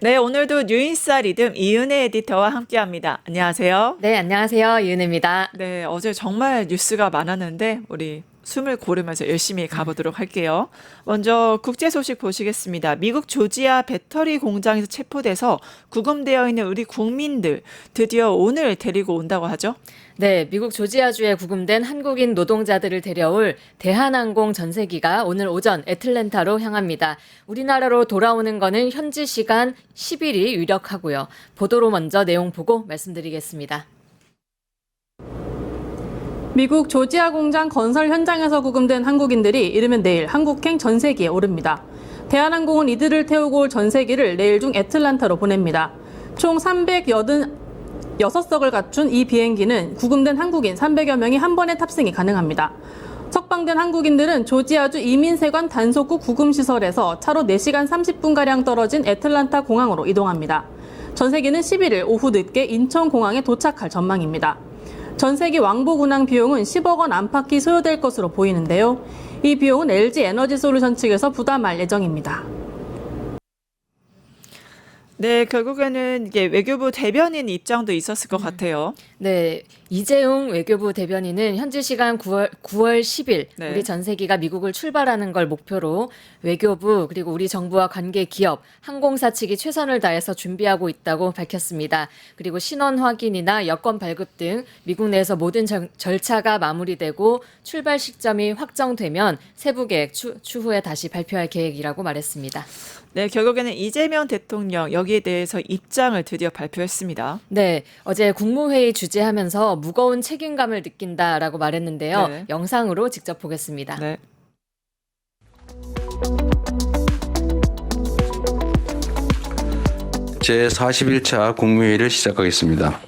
네, 오늘도 뉴인사 리듬 이은혜 에디터와 함께합니다. 안녕하세요. 네, 안녕하세요. 이은혜입니다. 네, 어제 정말 뉴스가 많았는데 우리 숨을 고르면서 열심히 가보도록 할게요. 먼저 국제 소식 보시겠습니다. 미국 조지아 배터리 공장에서 체포돼서 구금되어 있는 우리 국민들 드디어 오늘 데리고 온다고 하죠. 네, 미국 조지아주에 구금된 한국인 노동자들을 데려올 대한항공 전세기가 오늘 오전 애틀랜타로 향합니다. 우리나라로 돌아오는 거는 현지 시간 10일이 유력하고요. 보도로 먼저 내용 보고 말씀드리겠습니다. 미국 조지아 공장 건설 현장에서 구금된 한국인들이 이르면 내일 한국행 전세기에 오릅니다. 대한항공은 이들을 태우고 올 전세기를 내일 중 애틀랜타로 보냅니다. 총 386석을 갖춘 이 비행기는 구금된 한국인 300여 명이 한 번에 탑승이 가능합니다. 석방된 한국인들은 조지아주 이민세관 단속구 구금시설에서 차로 4시간 30분가량 떨어진 애틀랜타 공항으로 이동합니다. 전세기는 11일 오후 늦게 인천공항에 도착할 전망입니다. 전세기 왕복 운항 비용은 10억 원 안팎이 소요될 것으로 보이는데요. 이 비용은 LG 에너지솔루션 측에서 부담할 예정입니다. 네, 결국에는 이게 외교부 대변인 입장도 있었을 것 같아요. 네, 이재용 외교부 대변인은 현지 시간 9월 10일 네. 우리 전세기가 미국을 출발하는 걸 목표로 외교부 그리고 우리 정부와 관계 기업, 항공사 측이 최선을 다해서 준비하고 있다고 밝혔습니다. 그리고 신원 확인이나 여권 발급 등 미국 내에서 모든 절차가 마무리되고 출발 시점이 확정되면 세부 계획 추후에 다시 발표할 계획이라고 말했습니다. 네, 결국에는 이재명 대통령 여기에 대해서 입장을 드디어 발표했습니다. 네, 어제 국무회의 주재하면서 무거운 책임감을 느낀다라고 말했는데요. 네. 영상으로 직접 보겠습니다. 네. 제41차 국무회의를 시작하겠습니다.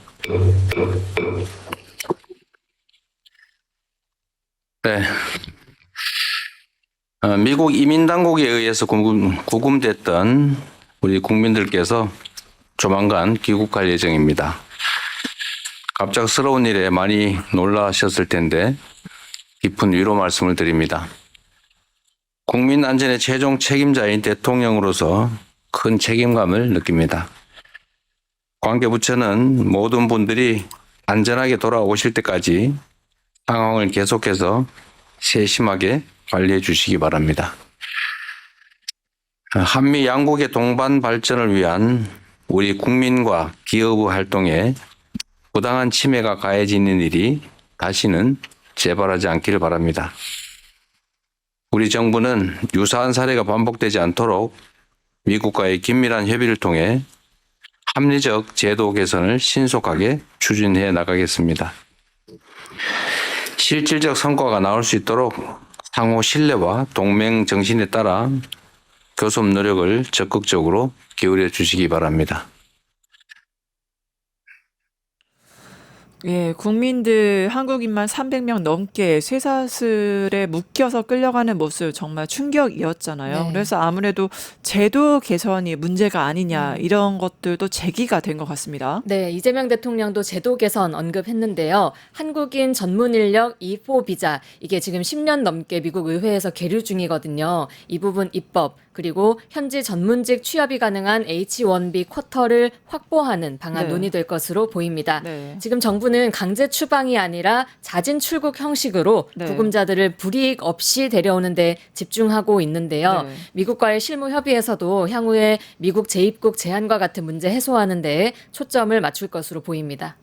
네. 미국 이민당국에 의해서 구금됐던 우리 국민들께서 조만간 귀국할 예정입니다. 갑작스러운 일에 많이 놀라셨을 텐데 깊은 위로 말씀을 드립니다. 국민 안전의 최종 책임자인 대통령으로서 큰 책임감을 느낍니다. 관계부처는 모든 분들이 안전하게 돌아오실 때까지 상황을 계속해서 세심하게 관리해 주시기 바랍니다. 한미 양국의 동반 발전을 위한 우리 국민과 기업의 활동에 부당한 침해가 가해지는 일이 다시는 재발하지 않기를 바랍니다. 우리 정부는 유사한 사례가 반복되지 않도록 미국과의 긴밀한 협의를 통해 합리적 제도 개선을 신속하게 추진해 나가겠습니다. 실질적 성과가 나올 수 있도록 상호 신뢰와 동맹 정신에 따라 교섭 노력을 적극적으로 기울여 주시기 바랍니다. 예, 국민들 한국인만 300명 넘게 쇠사슬에 묶여서 끌려가는 모습 정말 충격이었잖아요. 네. 그래서 아무래도 제도 개선이 문제가 아니냐 이런 것들도 제기가 된 것 같습니다. 네, 이재명 대통령도 제도 개선 언급했는데요. 한국인 전문 인력 E4 비자, 이게 지금 10년 넘게 미국 의회에서 계류 중이거든요. 이 부분 입법, 그리고 현지 전문직 취업이 가능한 H-1B 쿼터를 확보하는 방안 네. 논의될 것으로 보입니다. 네. 지금 정부는 강제 추방이 아니라 자진 출국 형식으로 네. 구금자들을 불이익 없이 데려오는 데 집중하고 있는데요. 네. 미국과의 실무 협의에서도 향후에 미국 재입국 제한과 같은 문제 해소하는 데 초점을 맞출 것으로 보입니다.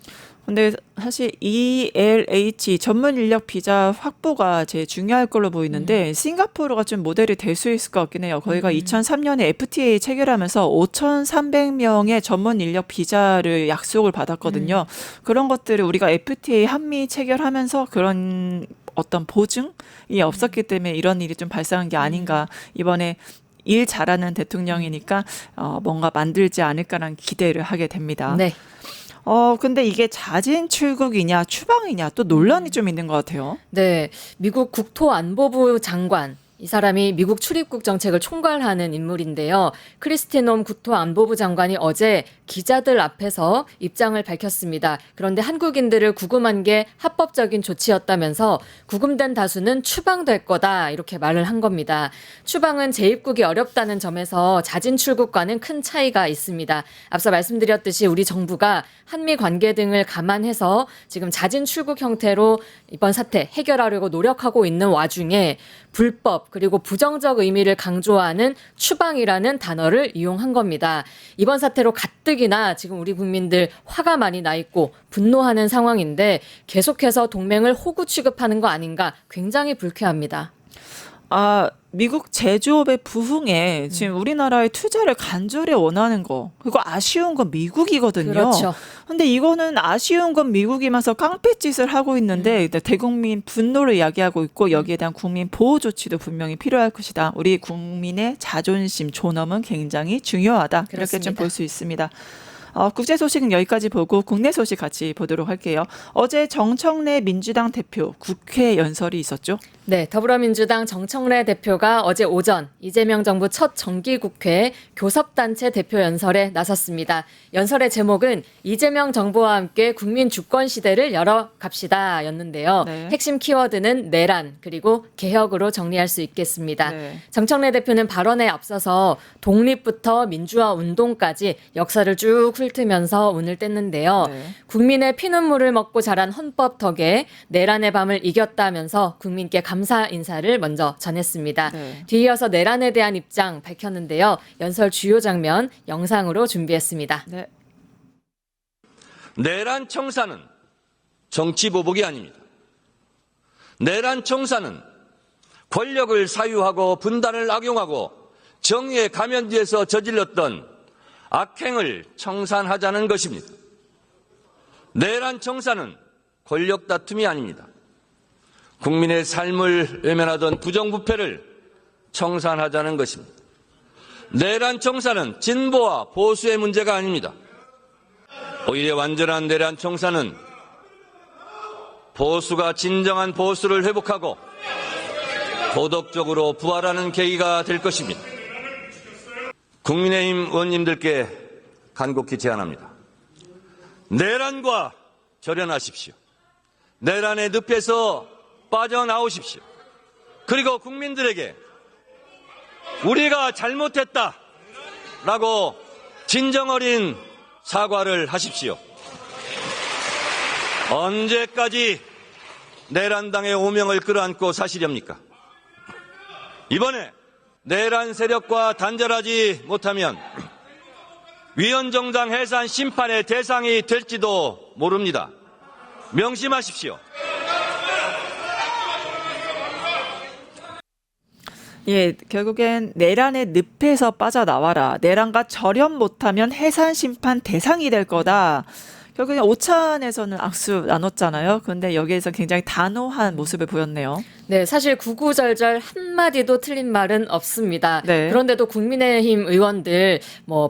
근데 사실 ELH 전문 인력 비자 확보가 제일 중요할 걸로 보이는데 싱가포르가 좀 모델이 될 수 있을 것 같긴 해요. 거기가 2003년에 FTA 체결하면서 5,300명의 전문 인력 비자를 약속을 받았거든요. 그런 것들을 우리가 FTA 한미 체결하면서 그런 어떤 보증이 없었기 때문에 이런 일이 좀 발생한 게 아닌가. 이번에 일 잘하는 대통령이니까 뭔가 만들지 않을까라는 기대를 하게 됩니다. 네. 근데 이게 자진 출국이냐 추방이냐 또 논란이 좀 있는 것 같아요. 네, 미국 국토안보부 장관 이 사람이 미국 출입국 정책을 총괄하는 인물인데요. 크리스티 놈 국토안보부 장관이 어제 기자들 앞에서 입장을 밝혔습니다. 그런데 한국인들을 구금한 게 합법적인 조치였다면서 구금된 다수는 추방될 거다 이렇게 말을 한 겁니다. 추방은 재입국이 어렵다는 점에서 자진 출국과는 큰 차이가 있습니다. 앞서 말씀드렸듯이 우리 정부가 한미 관계 등을 감안해서 지금 자진 출국 형태로 이번 사태 해결하려고 노력하고 있는 와중에 불법 그리고 부정적 의미를 강조하는 추방이라는 단어를 이용한 겁니다. 이번 사태로 가뜩이나 지금 우리 국민들 화가 많이 나 있고 분노하는 상황인데 계속해서 동맹을 호구 취급하는 거 아닌가 굉장히 불쾌합니다. 미국 제조업의 부흥에 지금 우리나라의 투자를 간절히 원하는 거, 그리고 아쉬운 건 미국이거든요. 그렇죠. 근데 이거는 아쉬운 건 미국이면서 깡패짓을 하고 있는데 대국민 분노를 이야기하고 있고 여기에 대한 국민 보호 조치도 분명히 필요할 것이다. 우리 국민의 자존심, 존엄은 굉장히 중요하다. 이렇게 좀 볼 수 있습니다. 국제 소식은 여기까지 보고 국내 소식 같이 보도록 할게요. 어제 정청래 민주당 대표 국회 연설이 있었죠? 네, 더불어민주당 정청래 대표가 어제 오전 이재명 정부 첫 정기국회 교섭단체 대표 연설에 나섰습니다. 연설의 제목은 이재명 정부와 함께 국민 주권 시대를 열어갑시다 였는데요. 네. 핵심 키워드는 내란 그리고 개혁으로 정리할 수 있겠습니다. 네. 정청래 대표는 발언에 앞서서 독립부터 민주화 운동까지 역사를 쭉 훑으면서 운을 뗐는데요. 네. 국민의 피눈물을 먹고 자란 헌법 덕에 내란의 밤을 이겼다면서 국민께 감사 인사를 먼저 전했습니다. 네. 뒤이어서 내란에 대한 입장 밝혔는데요. 연설 주요 장면 영상으로 준비했습니다. 네. 내란 청사는 정치 보복이 아닙니다. 내란 청사는 권력을 사유하고 분단을 악용하고 정의의 가면 뒤에서 저질렀던 악행을 청산하자는 것입니다. 내란 청사는 권력 다툼이 아닙니다. 국민의 삶을 외면하던 부정부패를 청산하자는 것입니다. 내란 청사는 진보와 보수의 문제가 아닙니다. 오히려 완전한 내란 청사는 보수가 진정한 보수를 회복하고 도덕적으로 부활하는 계기가 될 것입니다. 국민의힘 의원님들께 간곡히 제안합니다. 내란과 절연하십시오. 내란의 늪에서 빠져나오십시오. 그리고 국민들에게 우리가 잘못했다라고 진정 어린 사과를 하십시오. 언제까지 내란당의 오명을 끌어안고 사시렵니까? 이번에 내란 세력과 단절하지 못하면 위헌정당 해산 심판의 대상이 될지도 모릅니다. 명심하십시오. 예, 결국엔 내란의 늪에서 빠져나와라. 내란과 절연 못하면 해산 심판 대상이 될 거다. 결국엔 오찬에서는 악수 나눴잖아요. 그런데 여기에서 굉장히 단호한 모습을 보였네요. 네, 사실 구구절절 한마디도 틀린 말은 없습니다. 네. 그런데도 국민의힘 의원들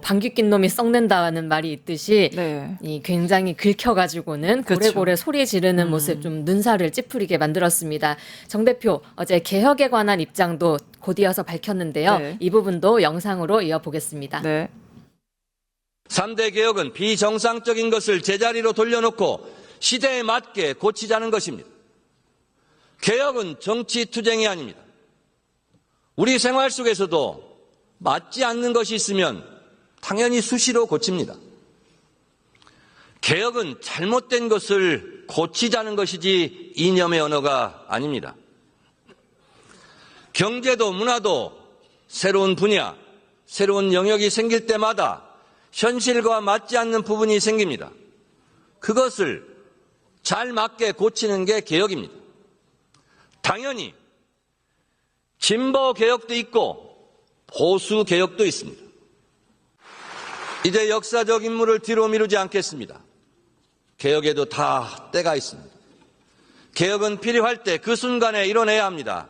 방귀 낀 놈이 썩는다는 말이 있듯이 네. 이 굉장히 긁혀가지고는 그렇죠. 고래고래 소리 지르는 모습 좀 눈살을 찌푸리게 만들었습니다. 정 대표 어제 개혁에 관한 입장도 곧이어서 밝혔는데요. 네. 이 부분도 영상으로 이어보겠습니다. 네. 3대 개혁은 비정상적인 것을 제자리로 돌려놓고 시대에 맞게 고치자는 것입니다. 개혁은 정치 투쟁이 아닙니다. 우리 생활 속에서도 맞지 않는 것이 있으면 당연히 수시로 고칩니다. 개혁은 잘못된 것을 고치자는 것이지 이념의 언어가 아닙니다. 경제도 문화도 새로운 분야, 새로운 영역이 생길 때마다 현실과 맞지 않는 부분이 생깁니다. 그것을 잘 맞게 고치는 게 개혁입니다. 당연히 진보 개혁도 있고 보수 개혁도 있습니다. 이제 역사적 임무를 뒤로 미루지 않겠습니다. 개혁에도 다 때가 있습니다. 개혁은 필요할 때 그 순간에 이뤄내야 합니다.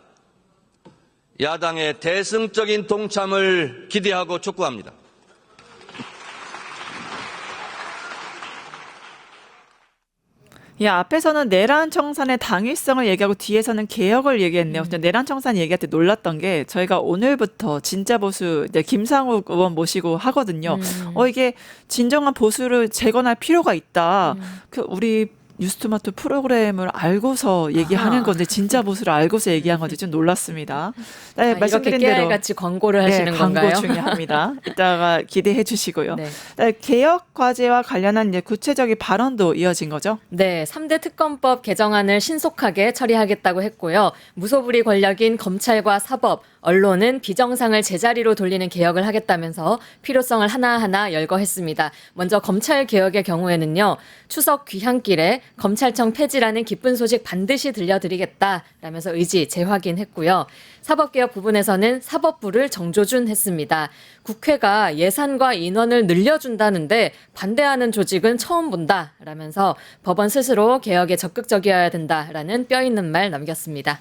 야당의 대승적인 동참을 기대하고 촉구합니다. 예, 앞에서는 내란 청산의 당위성을 얘기하고 뒤에서는 개혁을 얘기했네요. 근데 내란 청산 얘기할 때 놀랐던 게 저희가 오늘부터 진짜 보수 이제 김상욱 의원 모시고 하거든요. 이게 진정한 보수를 재건할 필요가 있다. 그 우리 뉴스토마토 프로그램을 알고서 얘기하는 건데 진짜 보수를 알고서 얘기한 건지 좀 놀랐습니다. 네, 말씀드린 이렇게 대로 깨알같이 광고를 하시는 건가요? 광고 중요합니다. 이따가 기대해 주시고요. 네. 네, 개혁 과제와 관련한 이제 구체적인 발언도 이어진 거죠. 네, 3대 특검법 개정안을 신속하게 처리하겠다고 했고요. 무소불위 권력인 검찰과 사법, 언론은 비정상을 제자리로 돌리는 개혁을 하겠다면서 필요성을 하나하나 열거했습니다. 먼저 검찰 개혁의 경우에는요. 추석 귀향길에 검찰청 폐지라는 기쁜 소식 반드시 들려드리겠다라면서 의지 재확인했고요. 사법개혁 부분에서는 사법부를 정조준했습니다. 국회가 예산과 인원을 늘려준다는데 반대하는 조직은 처음 본다라면서 법원 스스로 개혁에 적극적이어야 된다라는 뼈 있는 말 남겼습니다.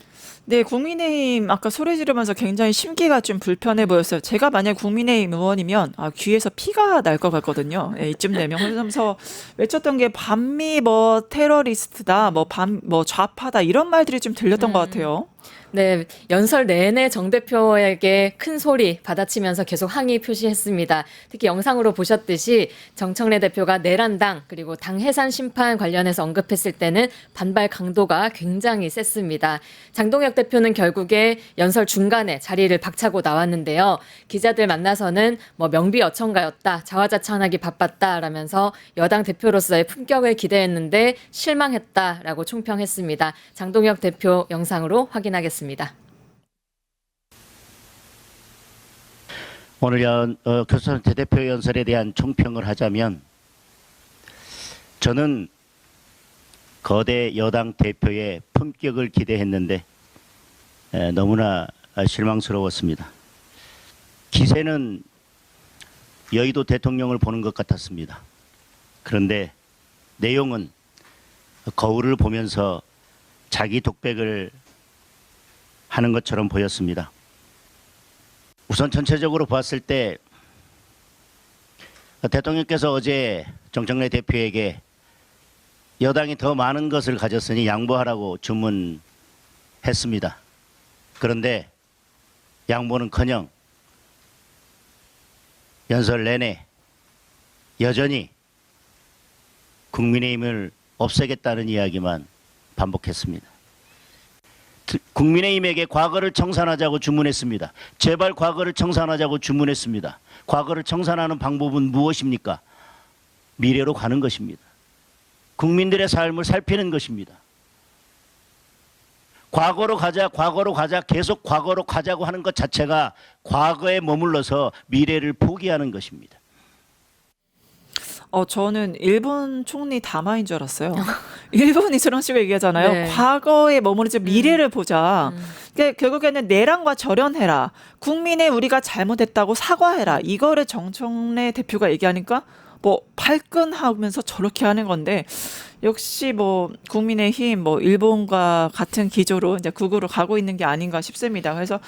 네, 국민의힘 아까 소리 지르면서 굉장히 심기가 좀 불편해 보였어요. 제가 만약 국민의힘 의원이면 귀에서 피가 날 것 같거든요. 네, 이쯤 되면 그러면서 외쳤던 게 반미 뭐 테러리스트다, 뭐 좌파다 이런 말들이 좀 들렸던 것 같아요. 네, 연설 내내 정 대표에게 큰 소리 받아치면서 계속 항의 표시했습니다. 특히 영상으로 보셨듯이 정청래 대표가 내란당 그리고 당 해산 심판 관련해서 언급했을 때는 반발 강도가 굉장히 셌습니다. 장동혁 대표는 결국에 연설 중간에 자리를 박차고 나왔는데요. 기자들 만나서는 명비어천가였다, 자화자찬하기 바빴다라면서 여당 대표로서의 품격을 기대했는데 실망했다라고 총평했습니다. 장동혁 대표 영상으로 확인하겠습니다. 오늘 교수선 대대표 연설에 대한 총평을 하자면 저는 거대 여당 대표의 품격을 기대했는데 너무나 실망스러웠습니다. 기세는 여의도 대통령을 보는 것 같았습니다. 그런데 내용은 거울을 보면서 자기 독백을 하는 것처럼 보였습니다. 우선 전체적으로 봤을 때 대통령께서 어제 정청래 대표에게 여당이 더 많은 것을 가졌으니 양보하라고 주문했습니다. 그런데 양보는커녕 연설 내내 여전히 국민의힘을 없애겠다는 이야기만 반복했습니다. 국민의힘에게 과거를 청산하자고 주문했습니다. 제발 과거를 청산하자고 주문했습니다. 과거를 청산하는 방법은 무엇입니까? 미래로 가는 것입니다. 국민들의 삶을 살피는 것입니다. 과거로 가자, 계속 과거로 가자고 하는 것 자체가 과거에 머물러서 미래를 포기하는 것입니다. 저는 일본 총리 담화인 줄 알았어요. 일본이 저런 식으로 얘기하잖아요. 네. 과거에 머무르지 미래를 보자. 그러니까 결국에는 내란과 절연해라. 국민의 우리가 잘못했다고 사과해라. 이거를 정청래 대표가 얘기하니까 발끈하면서 저렇게 하는 건데 역시 국민의힘 일본과 같은 기조로 이제 극으로 가고 있는 게 아닌가 싶습니다. 그래서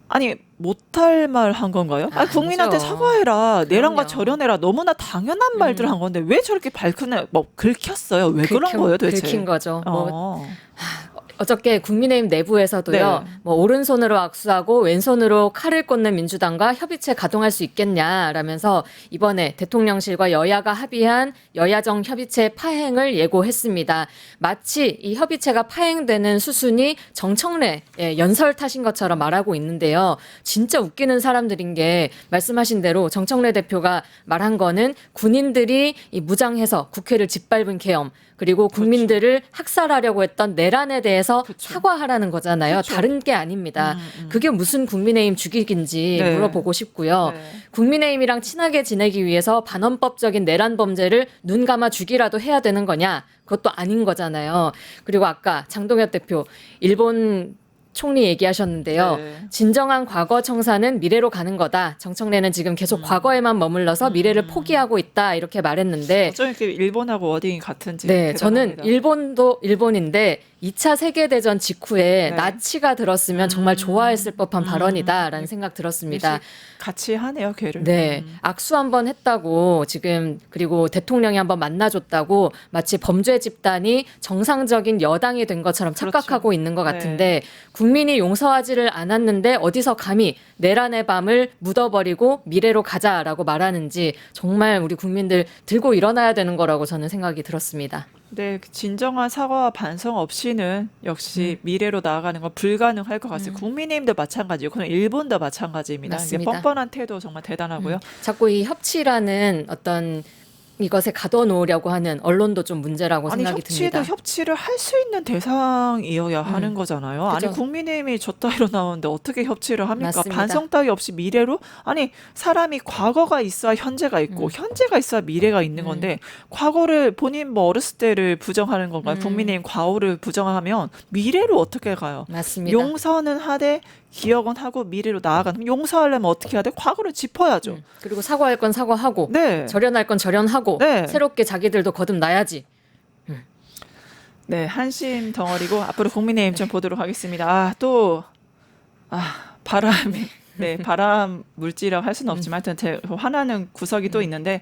아니 못할 말 한 건가요? 국민한테 아니죠. 사과해라. 내란과 그럼요. 절연해라. 너무나 당연한 말들 한 건데 왜 저렇게 발끈해? 긁혔어요. 왜 그런 거예요, 도대체? 긁힌 거죠. 어저께 국민의힘 내부에서도요. 네. 오른손으로 악수하고 왼손으로 칼을 꽂는 민주당과 협의체 가동할 수 있겠냐라면서 이번에 대통령실과 여야가 합의한 여야정 협의체 파행을 예고했습니다. 마치 이 협의체가 파행되는 수순이 정청래 연설 탓인 것처럼 말하고 있는데요. 진짜 웃기는 사람들인 게 말씀하신 대로 정청래 대표가 말한 거는 군인들이 이 무장해서 국회를 짓밟은 계엄 그리고 국민들을 학살하려고 했던 내란에 대해서 사과하라는 거잖아요. 다른 게 아닙니다. 그게 무슨 국민의힘 주객인지 네. 물어보고 싶고요. 네. 국민의힘이랑 친하게 지내기 위해서 반헌법적인 내란 범죄를 눈 감아 주기라도 해야 되는 거냐? 그것도 아닌 거잖아요. 그리고 아까 장동혁 대표 일본 총리 얘기하셨는데요. 네. 진정한 과거 청산은 미래로 가는 거다. 정청래는 지금 계속 과거에만 머물러서 미래를 포기하고 있다. 이렇게 말했는데 어쩜 이렇게 일본하고 워딩이 같은지. 네, 저는 대단합니다. 일본도 일본인데 2차 세계대전 직후에 네. 나치가 들었으면 정말 좋아했을 법한 발언이다라는 생각 들었습니다. 같이 하네요, 걔를. 네, 악수 한번 했다고 지금 그리고 대통령이 한번 만나줬다고 마치 범죄 집단이 정상적인 여당이 된 것처럼 착각하고 있는 것 같은데 국민이 용서하지를 않았는데 어디서 감히 내란의 밤을 묻어버리고 미래로 가자라고 말하는지 정말 우리 국민들 들고 일어나야 되는 거라고 저는 생각이 들었습니다. 네, 진정한 사과와 반성 없이는 역시 미래로 나아가는 건 불가능할 것 같습니다. 국민의힘도 마찬가지고, 그건 일본도 마찬가지입니다. 이게 맞습니다. 뻔뻔한 태도 정말 대단하고요. 자꾸 이 협치라는 어떤 이것에 가둬놓으려고 하는 언론도 좀 문제라고 아니 생각이 듭니다. 협치를 할 수 있는 대상이어야 하는 거잖아요. 그죠. 아니 국민의힘이 저 따위로 나오는데 어떻게 협치를 합니까? 맞습니다. 반성 따위 없이 미래로? 아니 사람이 과거가 있어야 현재가 있고 현재가 있어야 미래가 있는 건데 과거를 본인 뭐 어렸을 때를 부정하는 건가요? 국민의힘 과오를 부정하면 미래로 어떻게 가요? 맞습니다. 용서는 하되 기억은 하고 미래로 나아가는. 용서하려면 어떻게 해야 돼? 과거를 짚어야죠. 그리고 사과할 건 사과하고 네. 절연할 건 절연하고 네. 새롭게 자기들도 거듭나야지. 네, 한심 덩어리고 앞으로 국민의힘 좀 보도록 하겠습니다. 바람이 네, 바람 물질이라고 할 수는 없지만 하여튼 화나는 구석이 또 있는데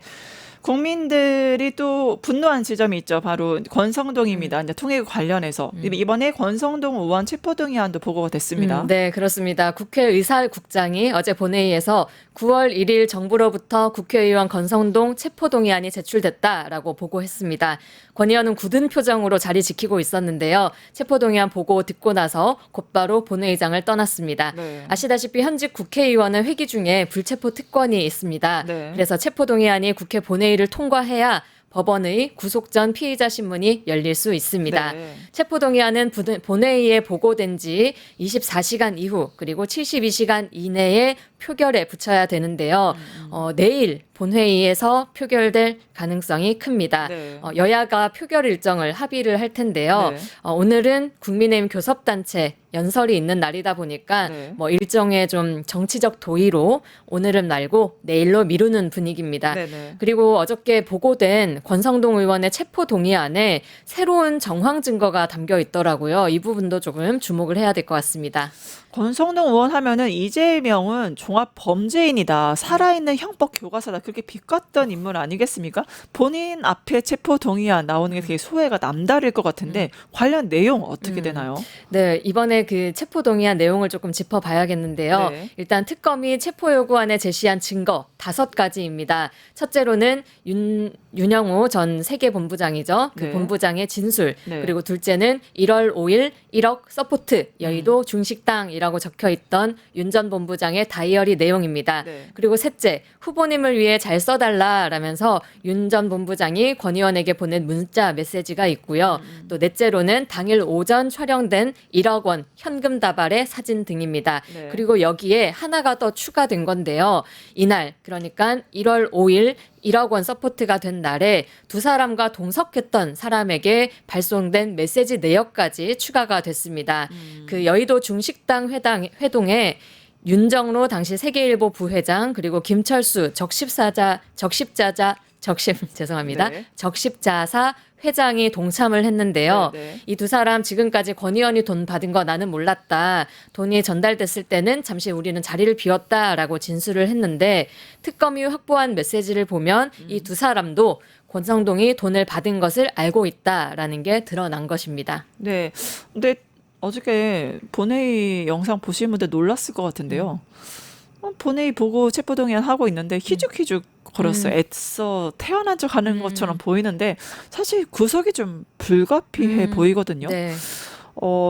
국민들이 또 분노한 지점이 있죠. 바로 권성동입니다. 이제 통일 관련해서 이번에 권성동 의원 체포동의안도 보고가 됐습니다. 네, 그렇습니다. 국회의사국장이 어제 본회의에서 9월 1일 정부로부터 국회의원 권성동 체포동의안이 제출됐다라고 보고했습니다. 권 의원은 굳은 표정으로 자리 지키고 있었는데요. 체포동의안 보고 듣고 나서 곧바로 본회의장을 떠났습니다. 네. 아시다시피 현직 국회의원은 회기 중에 불체포 특권이 있습니다. 네. 그래서 체포동의안이 국회 본회의를 통과해야 법원의 구속 전 피의자 신문이 열릴 수 있습니다. 네. 체포동의안은 본회의에 보고된 지 24시간 이후 그리고 72시간 이내에 표결에 붙여야 되는데요. 내일 본회의에서 표결될 가능성이 큽니다. 네. 여야가 표결 일정을 합의를 할 텐데요. 네. 오늘은 국민의힘 교섭단체 연설이 있는 날이다 보니까 네. 뭐 일정의 좀 정치적 도의로 오늘은 말고 내일로 미루는 분위기입니다. 네네. 그리고 어저께 보고된 권성동 의원의 체포 동의안에 새로운 정황 증거가 담겨 있더라고요. 이 부분도 조금 주목을 해야 될 것 같습니다. 권성동 의원 하면은 이재명은 종합 범죄인이다. 살아있는 형법 교과서다. 그렇게 비꼬았던 인물 아니겠습니까? 본인 앞에 체포 동의안 나오는 게 되게 소외가 남다를 것 같은데 관련 내용 어떻게 되나요? 네, 이번에 그 체포 동의안 내용을 조금 짚어봐야겠는데요. 네. 일단 특검이 체포 요구안에 제시한 증거 5가지입니다. 첫째로는 윤영호 전 세계본부장이죠. 그 네. 본부장의 진술. 네. 그리고 둘째는 1월 5일 1억 서포트 여의도 중식당이라고 적혀 있던 윤 전 본부장의 다이어리 내용입니다. 네. 그리고 셋째, 후보님을 위해 잘 써달라라면서 윤 전 본부장이 권 의원에게 보낸 문자 메시지가 있고요. 또 넷째로는 당일 오전 촬영된 1억 원 현금 다발의 사진 등입니다. 네. 그리고 여기에 하나가 더 추가된 건데요. 이날 그러니까 1월 5일 1억 원 서포트가 된 날에 두 사람과 동석했던 사람에게 발송된 메시지 내역까지 추가가 됐습니다. 그 여의도 중식당 회동에 윤정로 당시 세계일보 부회장 그리고 김철수 죄송합니다. 네. 적십자사 회장이 동참을 했는데요. 네. 이 두 사람 지금까지 권 의원이 돈 받은 거 나는 몰랐다. 돈이 전달됐을 때는 잠시 우리는 자리를 비웠다라고 진술을 했는데 특검이 확보한 메시지를 보면 이 두 사람도 권성동이 돈을 받은 것을 알고 있다라는 게 드러난 것입니다. 네. 근데 어저께 본회의 영상 보신 분들 놀랐을 것 같은데요. 본회의 보고 체포동의안 하고 있는데 희죽희죽 걸었어요. 애써 태어난 척 하는 것처럼 보이는데 사실 구석이 좀 불가피해 보이거든요. 네.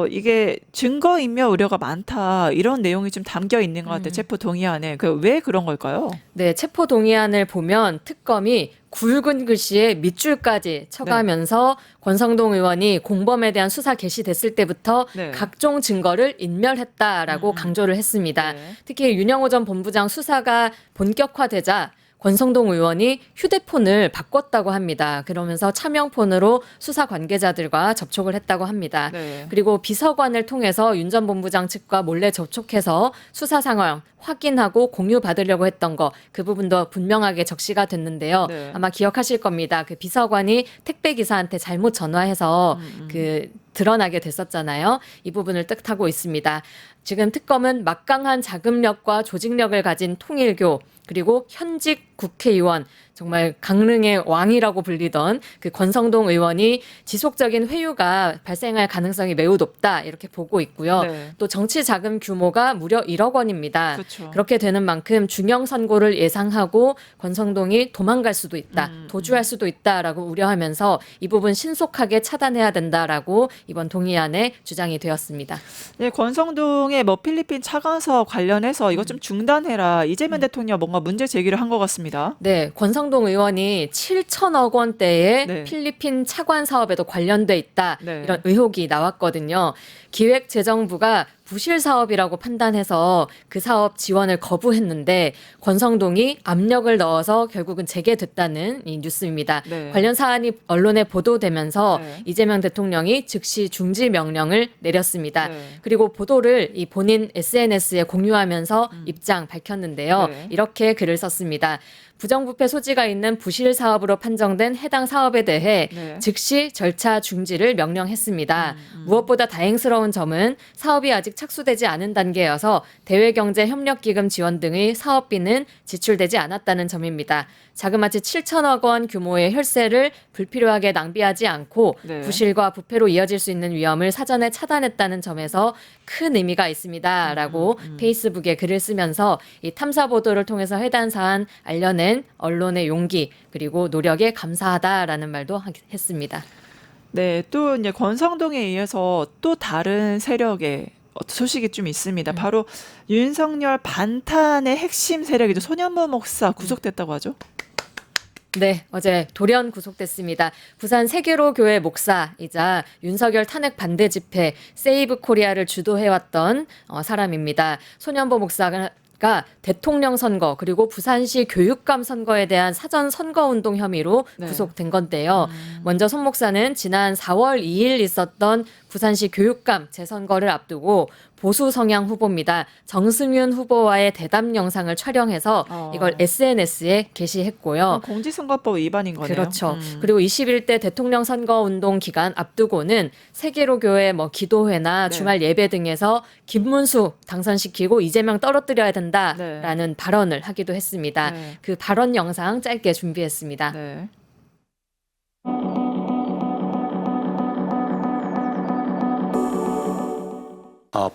이게 증거인멸 우려가 많다 이런 내용이 좀 담겨 있는 것 같아요. 체포 동의안에 왜 그런 걸까요? 네, 체포 동의안을 보면 특검이 굵은 글씨에 밑줄까지 쳐가면서 권성동 의원이 공범에 대한 수사 개시됐을 때부터 네. 각종 증거를 인멸했다라고 강조를 했습니다. 네. 특히 윤영호 전 본부장 수사가 본격화되자 권성동 의원이 휴대폰을 바꿨다고 합니다. 그러면서 차명폰으로 수사 관계자들과 접촉을 했다고 합니다. 네. 그리고 비서관을 통해서 윤 전 본부장 측과 몰래 접촉해서 수사 상황 확인하고 공유받으려고 했던 거 그 부분도 분명하게 적시가 됐는데요. 네. 아마 기억하실 겁니다. 그 비서관이 택배 기사한테 잘못 전화해서 그 드러나게 됐었잖아요. 이 부분을 뜻하고 있습니다. 지금 특검은 막강한 자금력과 조직력을 가진 통일교 그리고 현직 국회의원 정말 강릉의 왕이라고 불리던 그 권성동 의원이 지속적인 회유가 발생할 가능성이 매우 높다 이렇게 보고 있고요. 네. 또 정치 자금 규모가 무려 1억 원입니다. 그렇죠. 그렇게 되는 만큼 중형 선고를 예상하고 권성동이 도망갈 수도 있다, 도주할 수도 있다라고 우려하면서 이 부분 신속하게 차단해야 된다라고 이번 동의안에 주장이 되었습니다. 네, 권성동의 뭐 필리핀 차관서 관련해서 이것 좀 중단해라. 이재명 대통령 뭔가 문제 제기를 한 것 같습니다. 네, 권성동 의원이 7천억 원대의 네. 필리핀 차관 사업에도 관련돼 있다 네. 이런 의혹이 나왔거든요. 기획재정부가 부실 사업이라고 판단해서 그 사업 지원을 거부했는데 권성동이 압력을 넣어서 결국은 재개됐다는 이 뉴스입니다. 네. 관련 사안이 언론에 보도되면서 네. 이재명 대통령이 즉시 중지 명령을 내렸습니다. 네. 그리고 보도를 이 본인 SNS에 공유하면서 입장 밝혔는데요. 네. 이렇게 글을 썼습니다. 부정부패 소지가 있는 부실 사업으로 판정된 해당 사업에 대해 네. 즉시 절차 중지를 명령했습니다. 무엇보다 다행스러운 점은 사업이 아직 착수되지 않은 단계여서 대외경제협력기금 지원 등의 사업비는 지출되지 않았다는 점입니다. 자그마치 7천억 원 규모의 혈세를 불필요하게 낭비하지 않고 네. 부실과 부패로 이어질 수 있는 위험을 사전에 차단했다는 점에서 큰 의미가 있습니다라고 페이스북에 글을 쓰면서 이 탐사 보도를 통해서 해당 사안 알려낸 언론의 용기 그리고 노력에 감사하다라는 말도 했습니다. 네, 또 이제 권성동에 의해서 또 다른 세력의 소식이 좀 있습니다. 바로 윤석열 반탄의 핵심 세력이죠. 손현보 목사 구속됐다고 하죠. 네, 어제 돌연 구속됐습니다. 부산 세계로 교회 목사이자 윤석열 탄핵 반대 집회 세이브 코리아를 주도해왔던 사람입니다. 손현보 목사가 대통령 선거 그리고 부산시 교육감 선거에 대한 사전 선거운동 혐의로 네. 구속된 건데요. 먼저 손 목사는 지난 4월 2일 있었던 부산시 교육감 재선거를 앞두고 보수 성향 후보입니다. 정승윤 후보와의 대담 영상을 촬영해서 이걸 SNS에 게시했고요. 공직선거법 위반인 거네요. 그렇죠. 그리고 21대 대통령 선거 운동 기간 앞두고는 세계로 교회 기도회나 네. 주말 예배 등에서 김문수 당선시키고 이재명 떨어뜨려야 된다라는 발언을 하기도 했습니다. 네. 그 발언 영상 짧게 준비했습니다. 네.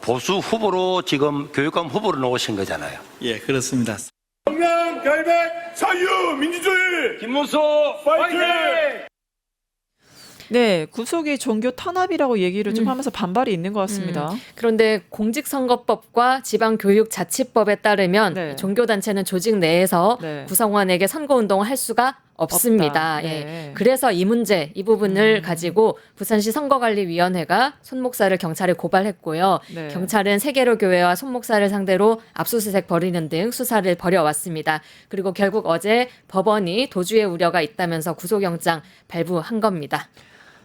보수 후보로 지금 교육감 후보로 나오신 거잖아요. 예, 그렇습니다. 성명 결백 자유 민주주의 김문수 파이팅! 네, 구속이 종교 탄압이라고 얘기를 좀 하면서 반발이 있는 것 같습니다. 그런데 공직선거법과 지방교육자치법에 따르면 네. 종교단체는 조직 내에서 네. 구성원에게 선거운동을 할 수가 없습니다. 없다. 예. 네. 그래서 이 문제, 이 부분을 가지고 부산시 선거관리위원회가 손 목사를 경찰에 고발했고요. 네. 경찰은 세계로 교회와 손 목사를 상대로 압수수색 벌이는 등 수사를 벌여왔습니다. 그리고 결국 어제 법원이 도주의 우려가 있다면서 구속영장 발부한 겁니다.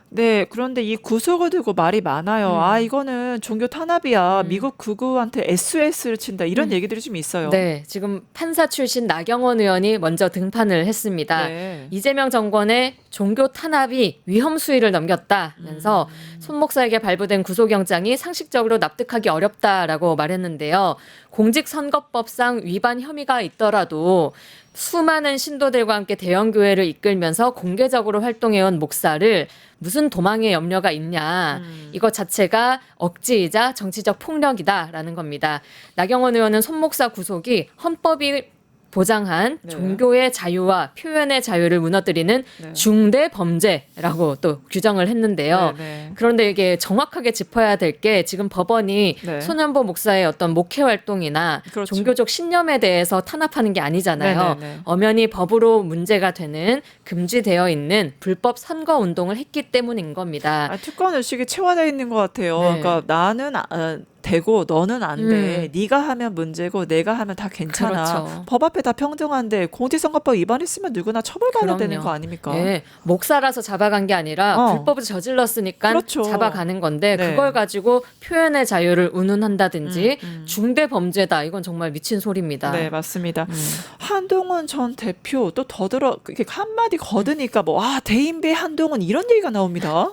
네, 그런데 이 구속을 두고 말이 많아요. 아, 이거는 종교 탄압이야. 미국 극우한테 SOS를 친다. 이런 얘기들이 좀 있어요. 네, 지금 판사 출신 나경원 의원이 먼저 등판을 했습니다. 네. 이재명 정권의 종교 탄압이 위험 수위를 넘겼다면서 손 목사에게 발부된 구속영장이 상식적으로 납득하기 어렵다라고 말했는데요. 공직선거법상 위반 혐의가 있더라도 수많은 신도들과 함께 대형교회를 이끌면서 공개적으로 활동해온 목사를 무슨 도망의 염려가 있냐. 이것 자체가 억지이자 정치적 폭력이다라는 겁니다. 나경원 의원은 손 목사 구속이 헌법이 보장한 네. 종교의 자유와 표현의 자유를 무너뜨리는 네. 중대 범죄라고 또 규정을 했는데요. 네, 네. 그런데 이게 정확하게 짚어야 될 게 지금 법원이 네. 손현보 목사의 어떤 목회 활동이나 그렇죠. 종교적 신념에 대해서 탄압하는 게 아니잖아요. 네, 네, 네. 엄연히 법으로 문제가 되는 금지되어 있는 불법 선거 운동을 했기 때문인 겁니다. 아, 특권 의식이 체화되어 있는 것 같아요. 네. 그러니까 나는 되고 너는 안 돼. 음. 네가 하면 문제고 내가 하면 다 괜찮아. 그렇죠. 법 앞에 다 평등한데 공직선거법 위반했으면 누구나 처벌받아야 되는 그럼요. 거 아닙니까? 예, 목살아서 잡아간 게 아니라 어. 불법을 저질렀으니까 그렇죠. 잡아가는 건데 네. 그걸 가지고 표현의 자유를 운운한다든지 중대 범죄다. 이건 정말 미친 소리입니다. 네, 맞습니다. 음. 한동훈 전 대표 또 더 들어 이렇게 한마디 거드니까 대인배 한동훈 이런 얘기가 나옵니다.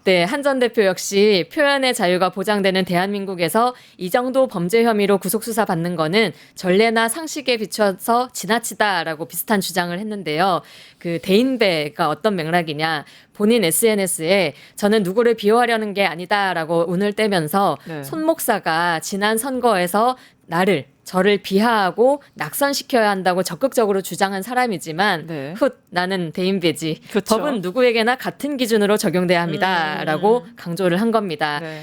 네, 한 전 대표 역시 표현의 자유가 보장되는 대한민국에서 이 정도 범죄 혐의로 구속 수사 받는 거는 전례나 상식에 비춰서 지나치다라고 비슷한 주장을 했는데요. 그 대인배가 어떤 맥락이냐? 본인 SNS에 저는 누구를 비호하려는 게 아니다라고 운을 떼면서 네. 손 목사가 지난 선거에서 저를 비하하고 낙선시켜야 한다고 적극적으로 주장한 사람이지만 네. 나는 대인배지. 그쵸. 법은 누구에게나 같은 기준으로 적용돼야 합니다라고 강조를 한 겁니다. 네.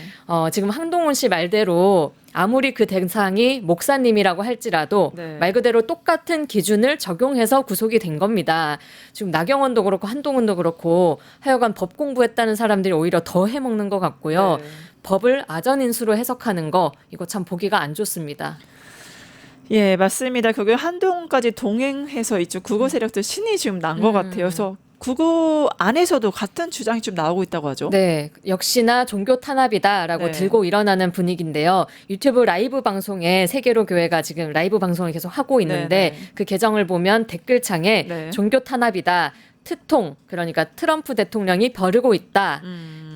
지금 한동훈 씨 말대로 아무리 그 대상이 목사님이라고 할지라도 네. 말 그대로 똑같은 기준을 적용해서 구속이 된 겁니다. 지금 나경원도 그렇고 한동훈도 그렇고 하여간 법 공부했다는 사람들이 오히려 더 해먹는 것 같고요. 네. 법을 아전인수로 해석하는 거 이거 참 보기가 안 좋습니다. 예, 맞습니다. 그게 한동훈까지 동행해서 이쪽 구구 세력들 신이 지금 난 것 같아요. 그래서 구구 안에서도 같은 주장이 좀 나오고 있다고 하죠. 네, 역시나 종교 탄압이다라고 네. 들고 일어나는 분위기인데요. 유튜브 라이브 방송에 세계로 교회가 지금 라이브 방송을 계속 하고 있는데 네. 그 계정을 보면 댓글창에 네. 종교 탄압이다. 트통, 그러니까 트럼프 대통령이 벼르고 있다.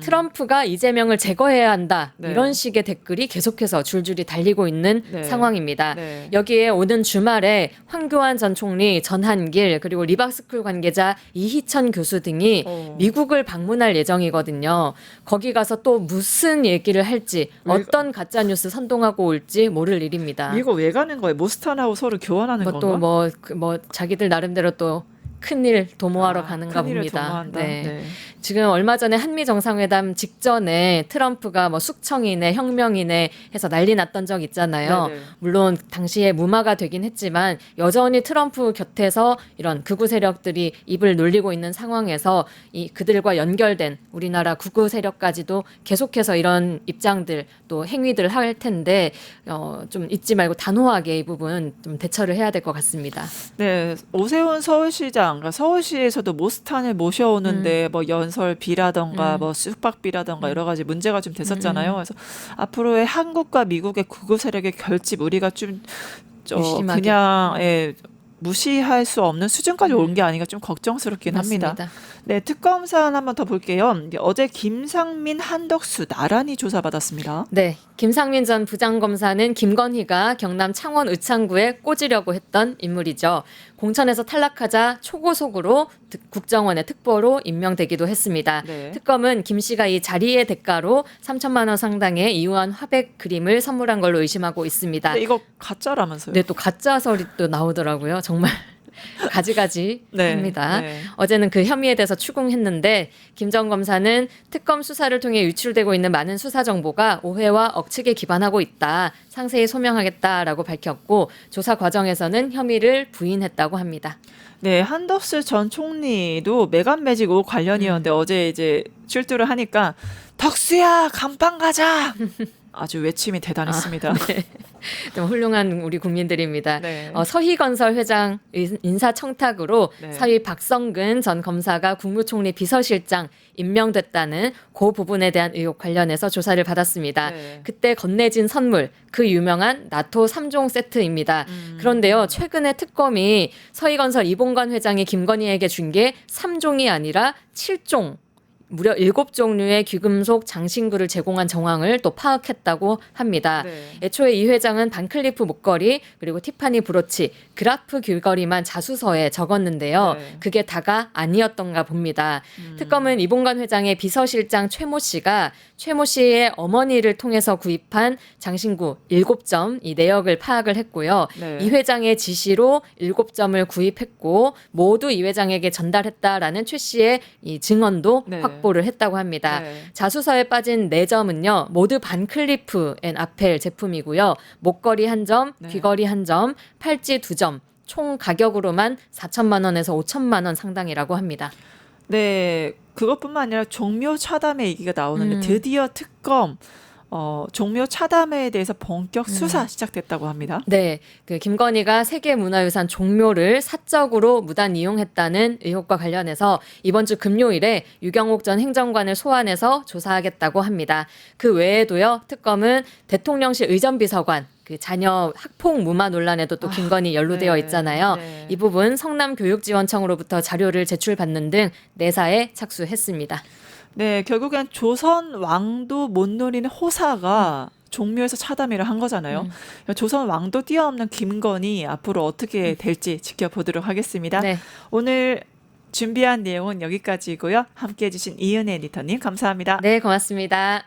트럼프가 이재명을 제거해야 한다. 네. 이런 식의 댓글이 계속해서 줄줄이 달리고 있는 네. 상황입니다. 네. 여기에 오는 주말에 황교안 전 총리, 전한길, 그리고 리박스쿨 관계자 이희천 교수 등이 미국을 방문할 예정이거든요. 거기 가서 또 무슨 얘기를 할지, 어떤 가짜뉴스 선동하고 올지 모를 일입니다. 미국 왜 가는 거예요? 모스탄하고 서로 교환하는 건가? 뭐 자기들 나름대로 또 큰일 도모하러 가는가 큰일을 봅니다. 도모한다. 네. 지금 얼마 전에 한미 정상회담 직전에 트럼프가 숙청이네 혁명이네 해서 난리 났던 적 있잖아요. 네네. 물론 당시에 무마가 되긴 했지만 여전히 트럼프 곁에서 이런 극우 세력들이 입을 놀리고 있는 상황에서 그들과 연결된 우리나라 극우 세력까지도 계속해서 이런 입장들 또 행위들 할 텐데 좀 잊지 말고 단호하게 이 부분 좀 대처를 해야 될 것 같습니다. 네, 오세훈 서울시장, 그러니까 서울시에서도 모스탄을 모셔오는데 연설비라던가 숙박비라던가 여러 가지 문제가 좀 됐었잖아요. 그래서 앞으로의 한국과 미국의 극우 세력의 결집 우리가 좀 유심하게. 그냥 무시할 수 없는 수준까지 온 게 아닌가 좀 걱정스럽긴 맞습니다. 합니다. 네, 특검 사안 한번 더 볼게요. 어제 김상민, 한덕수 나란히 조사받았습니다. 네, 김상민 전 부장검사는 김건희가 경남 창원 의창구에 꽂으려고 했던 인물이죠. 공천에서 탈락하자 초고속으로 국정원의 특보로 임명되기도 했습니다. 네. 특검은 김 씨가 이 자리의 대가로 3천만 원 상당의 이우한 화백 그림을 선물한 걸로 의심하고 있습니다. 근데 이거 가짜라면서요? 네, 또 가짜설이 또 나오더라고요. 정말 가지가지 네, 합니다. 네. 어제는 그 혐의에 대해서 추궁했는데 김 전 검사는 특검 수사를 통해 유출되고 있는 많은 수사 정보가 오해와 억측에 기반하고 있다. 상세히 소명하겠다라고 밝혔고 조사 과정에서는 혐의를 부인했다고 합니다. 네, 한덕수 전 총리도 매간매직 의혹 관련이었는데 어제 이제 출두를 하니까 덕수야 간판 가자. 아주 외침이 대단했습니다. 네. 좀 훌륭한 우리 국민들입니다. 네. 서희건설 회장 인사청탁으로 네. 사위 박성근 전 검사가 국무총리 비서실장 임명됐다는 그 부분에 대한 의혹 관련해서 조사를 받았습니다. 네. 그때 건네진 선물, 그 유명한 나토 3종 세트입니다. 그런데요, 최근에 특검이 서희건설 이봉관 회장이 김건희에게 준 게 3종이 아니라 7종. 무려 7종류의 귀금속 장신구를 제공한 정황을 또 파악했다고 합니다. 네. 애초에 이 회장은 반클리프 목걸이 그리고 티파니 브로치, 그라프 귀걸이만 자수서에 적었는데요. 네. 그게 다가 아니었던가 봅니다. 특검은 이봉관 회장의 비서실장 최모 씨가 최모 씨의 어머니를 통해서 구입한 장신구 7점 이 내역을 파악을 했고요. 네. 이 회장의 지시로 7점을 구입했고 모두 이 회장에게 전달했다라는 최 씨의 이 증언도 네. 확보를 했다고 합니다. 네. 자수서에 빠진 4점은요. 모두 반클리프 앤 아펠 제품이고요. 목걸이 1점, 네. 귀걸이 1점, 팔찌 2점. 총 가격으로만 4천만 원에서 5천만 원 상당이라고 합니다. 네, 그것뿐만 아니라 종묘 차담의 얘기가 나오는데 드디어 특검 종묘 차담에 대해서 본격 수사 시작됐다고 합니다. 네, 그 김건희가 세계문화유산 종묘를 사적으로 무단 이용했다는 의혹과 관련해서 이번 주 금요일에 유경옥 전 행정관을 소환해서 조사하겠다고 합니다. 그 외에도요, 특검은 대통령실 의전비서관 그 자녀 학폭 무마 논란에도 또 김건희 연루되어 네, 있잖아요. 네. 이 부분 성남교육지원청으로부터 자료를 제출받는 등 내사에 착수했습니다. 네, 결국엔 조선 왕도 못 누리는 호사가 종묘에서 차담회를 한 거잖아요. 조선 왕도 뛰어넘는 김건희 앞으로 어떻게 될지 지켜보도록 하겠습니다. 네. 오늘 준비한 내용은 여기까지고요. 함께해 주신 이은혜 에디터님 감사합니다. 네, 고맙습니다.